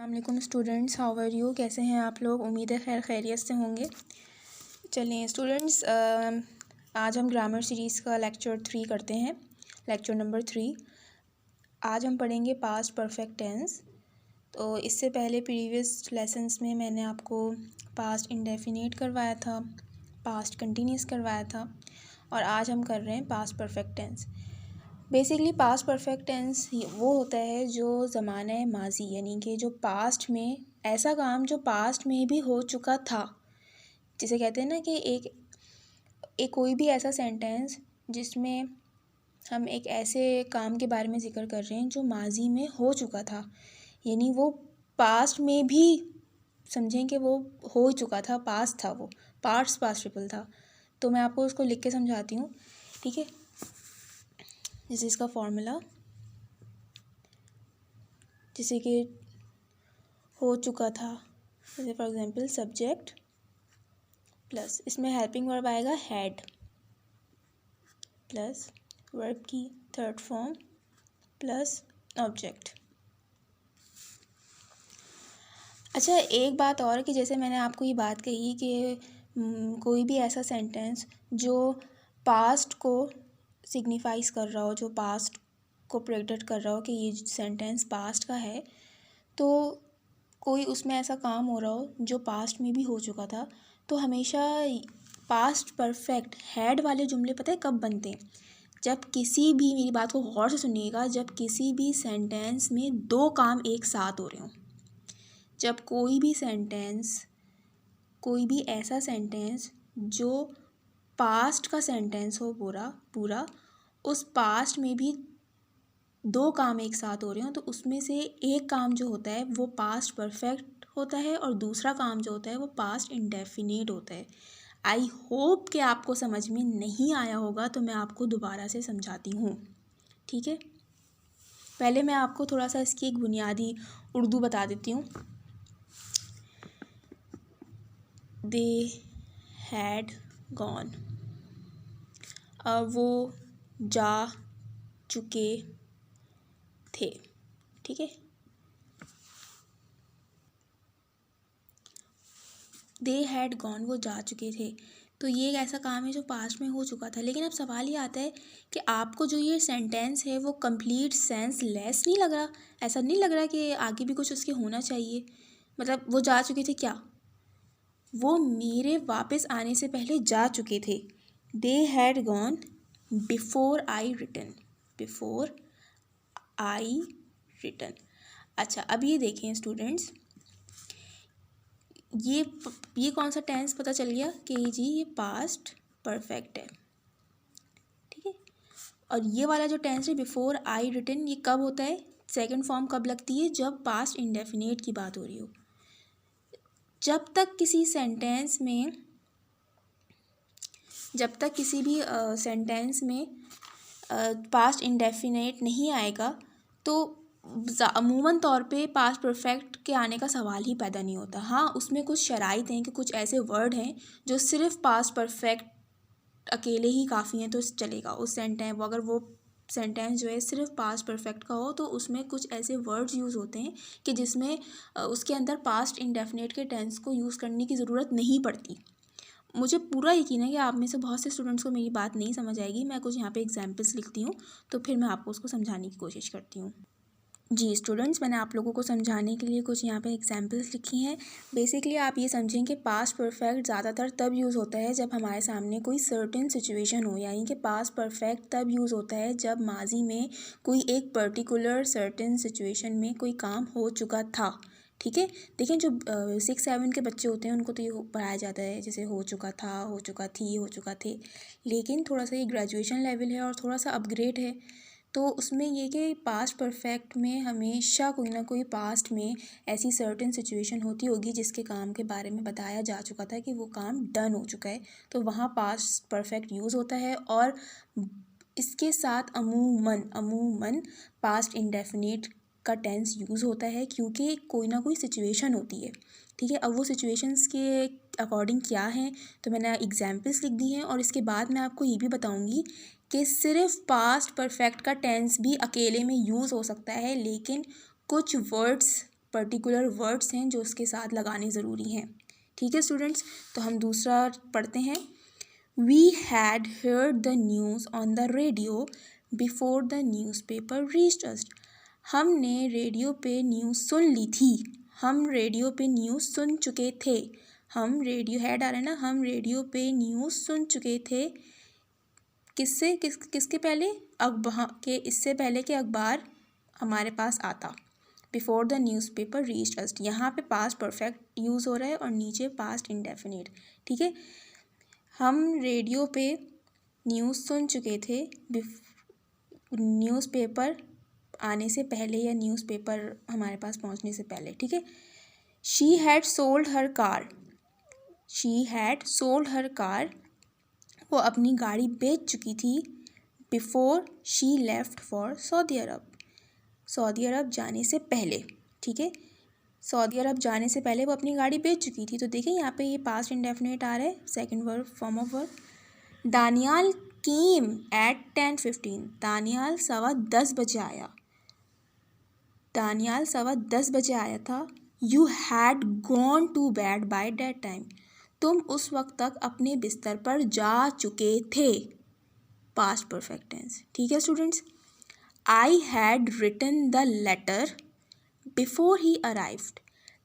अस्सलामुअलैकुम students, how are you? कैसे हैं आप लोग? उम्मीद है खैर खैरियत से होंगे। चलिए स्टूडेंट्स, आज हम ग्रामर सीरीज़ का लेक्चर 3 करते हैं, लेक्चर नंबर 3। आज हम पढ़ेंगे पास्ट परफेक्ट टेंस। तो इससे पहले प्रीवियस लेसन्स में मैंने आपको पास्ट इंडेफिनिट करवाया था, पास्ट कंटिन्यूस करवाया था, और आज हम कर रहे हैं past perfect tense. Basically past perfect tense वो होता है जो ज़माना माजी, यानी कि जो पास्ट में ऐसा काम जो पास्ट में भी हो चुका था, जिसे कहते हैं ना कि एक कोई भी ऐसा सेंटेंस जिसमें हम एक ऐसे काम के बारे में ज़िक्र कर रहे हैं जो माजी में हो चुका था, यानी वो पास्ट में भी समझें कि वो हो चुका था, पास्ट था, वो पास्ट पार्टिसिपल था। तो मैं आपको उसको लिख के समझाती हूँ, ठीक है। जैसे इसका फॉर्मूला, जैसे कि हो चुका था, जैसे फॉर एग्जांपल सब्जेक्ट प्लस इसमें हेल्पिंग वर्ब आएगा हैड, प्लस वर्ब की थर्ड फॉर्म प्लस ऑब्जेक्ट। अच्छा, एक बात और कि जैसे मैंने आपको ये बात कही कि कोई भी ऐसा सेंटेंस जो पास्ट को सिग्निफाइज कर रहा हो, जो पास्ट को प्रेडिक्ट कर रहा हो कि ये सेंटेंस पास्ट का है, तो कोई उसमें ऐसा काम हो रहा हो जो पास्ट में भी हो चुका था, तो हमेशा पास्ट परफेक्ट हैड वाले जुमले पता है कब बनते हैं? जब किसी भी, मेरी बात को गौर से सुनिएगा, जब किसी भी सेंटेंस में दो काम एक साथ हो रहे हों। जब कोई भी सेंटेंस, कोई भी ऐसा सेंटेंस जो पास्ट का सेंटेंस हो पूरा, उस पास्ट में भी दो काम एक साथ हो रहे हो, तो उसमें से एक काम जो होता है वो पास्ट परफेक्ट होता है और दूसरा काम जो होता है वो पास्ट इंडेफिनिट होता है। आई होप कि आपको समझ में नहीं आया होगा, तो मैं आपको दोबारा से समझाती हूँ, ठीक है। पहले मैं आपको थोड़ा सा इसकी एक बुनियादी उर्दू बता देती हूँ। दे हैड गॉन, वो जा चुके थे, ठीक है। दे हैड गॉन, वो जा चुके थे, तो ये एक ऐसा काम है जो पास्ट में हो चुका था। लेकिन अब सवाल ये आता है कि आपको जो ये सेंटेंस है वो कंप्लीट सेंस लेस नहीं लग रहा? ऐसा नहीं लग रहा कि आगे भी कुछ उसके होना चाहिए? मतलब वो जा चुके थे, क्या वो मेरे वापस आने से पहले जा चुके थे? They had gone before I return, before I return. अच्छा, अब ये देखें स्टूडेंट्स, ये कौन सा टेंस पता चल गया कि जी ये पास्ट परफेक्ट है, ठीक है। और ये वाला जो टेंस है बिफोर आई रिटन, ये कब होता है? सेकंड फॉर्म कब लगती है? जब पास्ट इंडेफिनिट की बात हो रही हो। जब तक किसी सेंटेंस में, जब तक किसी भी सेंटेंस में पास्ट इंडेफिनिट नहीं आएगा, तो अमूमन तौर पे पास्ट परफेक्ट के आने का सवाल ही पैदा नहीं होता। हाँ, उसमें कुछ शराइत हैं कि कुछ ऐसे वर्ड हैं जो सिर्फ पास्ट परफेक्ट अकेले ही काफ़ी हैं तो चलेगा उस सेंटेंस, अगर वो सेंटेंस जो है सिर्फ पास्ट परफेक्ट का हो, तो उसमें कुछ ऐसे वर्ड्स यूज़ होते हैं कि जिसमें उसके अंदर पास्ट इंडेफिनिट के टेंस को यूज़ करने की ज़रूरत नहीं पड़ती। मुझे पूरा यकीन है कि आप में से बहुत से स्टूडेंट्स को मेरी बात नहीं समझ आएगी। मैं कुछ यहाँ पे एग्जांपल्स लिखती हूँ, तो फिर मैं आपको उसको समझाने की कोशिश करती हूँ। जी स्टूडेंट्स, मैंने आप लोगों को समझाने के लिए कुछ यहाँ पे एग्जांपल्स लिखी हैं। बेसिकली आप ये समझें कि पास्ट परफेक्ट ज़्यादातर तब यूज़ होता है जब हमारे सामने कोई सर्टेन सिचुएशन हो, यानी कि पास्ट परफेक्ट तब यूज़ होता है जब माजी में कोई एक पर्टिकुलर सर्टेन सिचुएशन में कोई काम हो चुका था, ठीक है। देखें, जो 6-7 के बच्चे होते हैं उनको तो ये पढ़ाया जाता है जैसे हो चुका था, हो चुका थी, हो चुका थे। लेकिन थोड़ा सा ये ग्रेजुएशन लेवल है और थोड़ा सा अपग्रेड है, तो उसमें ये कि पास्ट परफेक्ट में हमेशा कोई ना कोई पास्ट में ऐसी सर्टेन सिचुएशन होती होगी जिसके काम के बारे में बताया जा चुका था कि वो काम डन हो चुका है, तो वहाँ पास्ट परफेक्ट यूज़ होता है। और इसके साथ अमूमन पास्ट इंडेफिनिट का टेंस यूज़ होता है, क्योंकि कोई ना कोई सिचुएशन होती है, ठीक है। अब वो सिचुएशंस के अकॉर्डिंग क्या हैं, तो मैंने एग्जांपल्स लिख दी हैं, और इसके बाद मैं आपको ये भी बताऊंगी कि सिर्फ पास्ट परफेक्ट का टेंस भी अकेले में यूज़ हो सकता है, लेकिन कुछ वर्ड्स पर्टिकुलर वर्ड्स हैं जो उसके साथ लगाने ज़रूरी हैं। ठीक है स्टूडेंट्स, तो हम दूसरा पढ़ते हैं। We had heard the news on the radio before the newspaper reached us. हमने रेडियो पे न्यूज़ सुन ली थी। हम रेडियो पे न्यूज़ सुन चुके थे। हम रेडियो हैड आ रहा है ना, हम रेडियो पे न्यूज़ सुन चुके थे। किसके पहले? के इससे पहले कि अखबार हमारे पास आता। बिफोर द न्यूज़पेपर रीच्ड अस, यहाँ पे पास्ट परफेक्ट यूज़ हो रहा है और नीचे पास्ट इंडेफिनिट। ठीक है, हम रेडियो पे न्यूज़ सुन चुके थे न्यूज़पेपर आने से पहले या न्यूज़पेपर हमारे पास पहुँचने से पहले। ठीक है, she had sold her car. She had sold her car, वो अपनी गाड़ी बेच चुकी थी। Before she left for Saudi Arab, Saudi Arab जाने से पहले। ठीक है, सऊदी अरब जाने से पहले वो अपनी गाड़ी बेच चुकी थी। तो देखिए यहाँ पे ये पास्ट इंडेफिनिट आ रहा है, second verb form of verb. Daniyal came at 10:15, Daniyal 10:15 बजे आया। दानियाल 10:15 बजे आया था। You had gone to bed by that time, तुम उस वक्त तक अपने बिस्तर पर जा चुके थे। Past perfect tense. ठीक है students, I had written the letter before he arrived,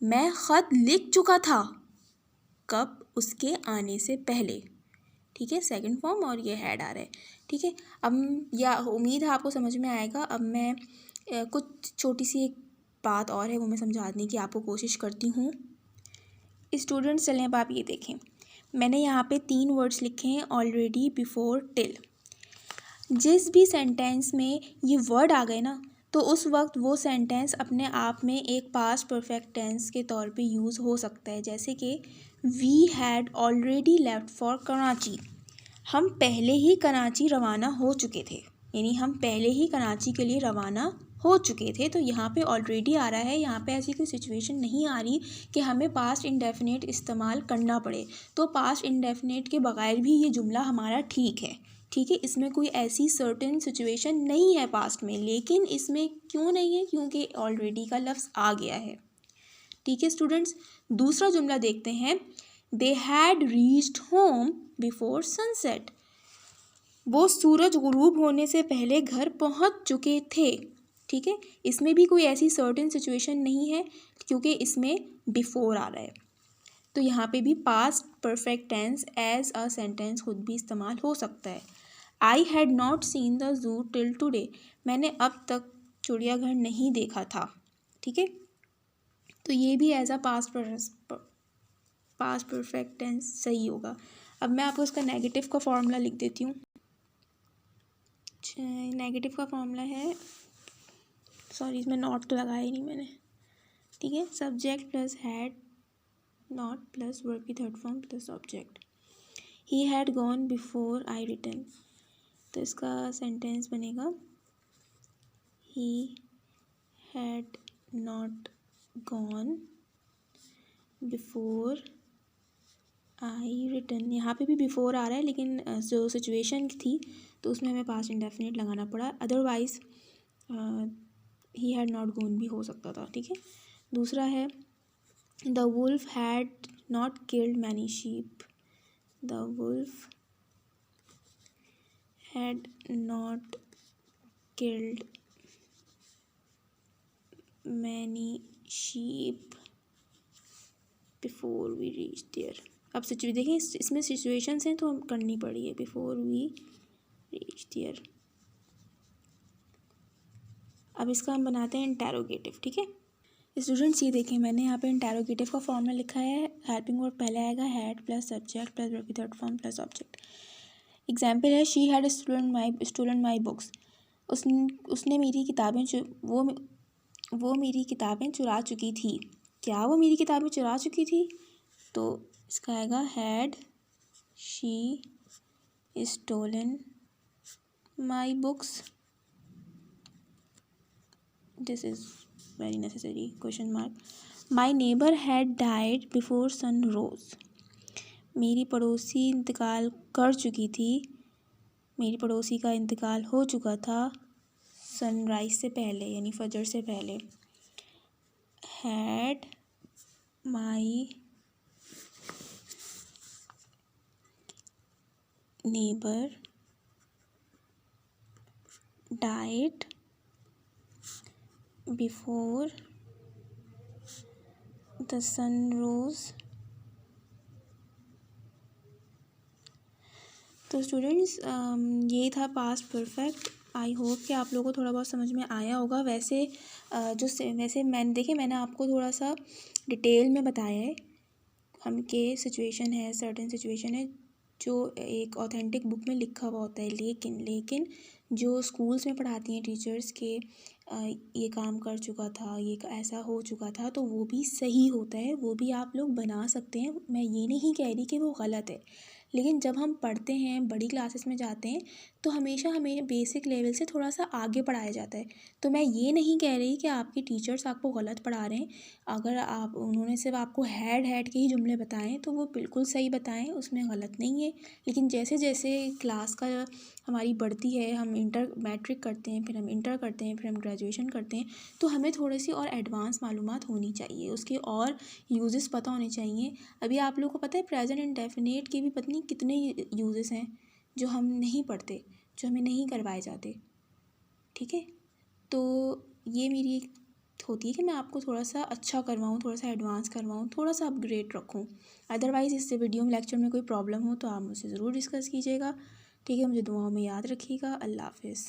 मैं ख़त लिख चुका था। कब? उसके आने से पहले। ठीक है, सेकंड फॉर्म और ये हैड आ रहा है। ठीक है, अब या उम्मीद है आपको समझ में आएगा। अब मैं कुछ छोटी सी एक बात और है वो मैं समझाने की आपको कोशिश करती हूँ। स्टूडेंट्स चलें अब आप ये देखें, मैंने यहाँ पे 3 वर्ड्स लिखे हैं, ऑलरेडी, बिफोर, टिल। जिस भी सेंटेंस में ये वर्ड आ गए ना, तो उस वक्त वो सेंटेंस अपने आप में एक पास्ट परफेक्ट टेंस के तौर पे यूज़ हो सकता है। जैसे कि we had already left for Karachi, हम पहले ही कराची रवाना हो चुके थे, यानी हम पहले ही कराची के लिए रवाना हो चुके थे। तो यहाँ पे ऑलरेडी आ रहा है, यहाँ पे ऐसी कोई सिचुएशन नहीं आ रही कि हमें पास्ट इंडेफिनिट इस्तेमाल करना पड़े। तो पास्ट इंडेफिनिट के बगैर भी ये जुमला हमारा ठीक है। ठीक है, इसमें कोई ऐसी सर्टेन सिचुएशन नहीं है पास्ट में, लेकिन इसमें क्यों नहीं है? क्योंकि ऑलरेडी का लफ्ज़ आ गया है। ठीक है स्टूडेंट्स, दूसरा जुमला देखते हैं। They had reached home before sunset, वो सूरज गुरूब होने से पहले घर पहुंच चुके थे। ठीक है, इसमें भी कोई ऐसी सर्टेन सिचुएशन नहीं है क्योंकि इसमें बिफोर आ रहा है। तो यहाँ पे भी past perfect tense as a sentence खुद भी इस्तेमाल हो सकता है। I had not seen the zoo till today, मैंने अब तक चिड़ियाघर नहीं देखा था। ठीक है, तो ये भी as a past perfect tense सही होगा। अब मैं आपको इसका नेगेटिव का फॉर्मूला लिख देती हूँ। नेगेटिव का फॉर्मूला है, सॉरी इसमें नॉट तो लगाया ही नहीं मैंने। ठीक है, subject plus had not plus verb की third form plus object. He had gone before I written, तो इसका सेंटेंस बनेगा he had not gone before I written. यहाँ पे भी बिफोर आ रहा है, लेकिन जो सिचुएशन थी तो उसमें हमें पास्ट इंडेफिनिट लगाना पड़ा, otherwise he had not gone भी हो सकता था। ठीक है, दूसरा है the wolf had not killed many sheep, the wolf had not killed many sheep before we reach there. अब देखिए इसमें सिचुएशंस हैं तो हम करनी पड़ी है, बिफोर वी रीच देयर। अब इसका हम बनाते हैं इंटेरोगेटिव। ठीक है स्टूडेंट्स, ये देखें मैंने यहाँ पे इंटेरोगेटिव का फॉर्मूला लिखा है। हेल्पिंग वर्ब पहले आएगा had plus subject plus verb की third form plus object. Example है she had student my books, उसने मेरी किताबें वो मेरी किताबें चुरा चुकी थी। क्या वो मेरी किताबें चुरा चुकी थी? तो इसका आएगा had she stolen my books, this is very necessary question mark. My neighbour had died before sun rose, मेरी पड़ोसी इंतकाल कर चुकी थी, मेरी पड़ोसी का इंतकाल हो चुका था सनराइज से पहले, यानी फजर से पहले। Had my neighbour died before the sun rose. तो स्टूडेंट्स ये था पास्ट परफेक्ट। आई होप कि आप लोगों को थोड़ा बहुत समझ में आया होगा। वैसे मैंने आपको थोड़ा सा डिटेल में बताया है हम के सिचुएशन है, सर्टेन सिचुएशन है जो एक ऑथेंटिक बुक में लिखा हुआ होता है, लेकिन जो स्कूल्स में पढ़ाती हैं टीचर्स के ये काम कर चुका था, ये ऐसा हो चुका था, तो वो भी सही होता है, वो भी आप लोग बना सकते हैं। मैं ये नहीं कह रही कि वो गलत है, लेकिन जब हम पढ़ते हैं, बड़ी क्लासेस में जाते हैं, तो हमेशा हमें बेसिक लेवल से थोड़ा सा आगे पढ़ाया जाता है। तो मैं ये नहीं कह रही कि आपके टीचर्स आपको गलत पढ़ा रहे हैं। अगर उन्होंने सिर्फ आपको हैड के ही जुमले बताएं तो वो बिल्कुल सही बताएं, उसमें गलत नहीं है। लेकिन जैसे जैसे क्लास का हमारी बढ़ती है, हम मैट्रिक करते हैं, फिर हम इंटर करते हैं, फिर हम ग्रेजुएशन करते हैं, तो हमें थोड़ी सी और एडवांस मालूमात होनी चाहिए, उसके और यूजेस पता होने चाहिए। अभी आप लोगों को पता है प्रेजेंट इंडेफिनिट के भी पता नहीं कितने यूजेस हैं जो हम नहीं पढ़ते, जो हमें नहीं करवाए जाते। ठीक है, तो ये मेरी एक होती है कि मैं आपको थोड़ा सा अच्छा करवाऊँ, थोड़ा सा एडवांस करवाऊँ, थोड़ा सा अपग्रेड रखूँ। अदरवाइज़ इससे वीडियो में लेक्चर में कोई प्रॉब्लम हो तो आप मुझसे ज़रूर डिस्कस कीजिएगा। ठीक है, मुझे दुआओं में याद रखिएगा। अल्लाह हाफिज़।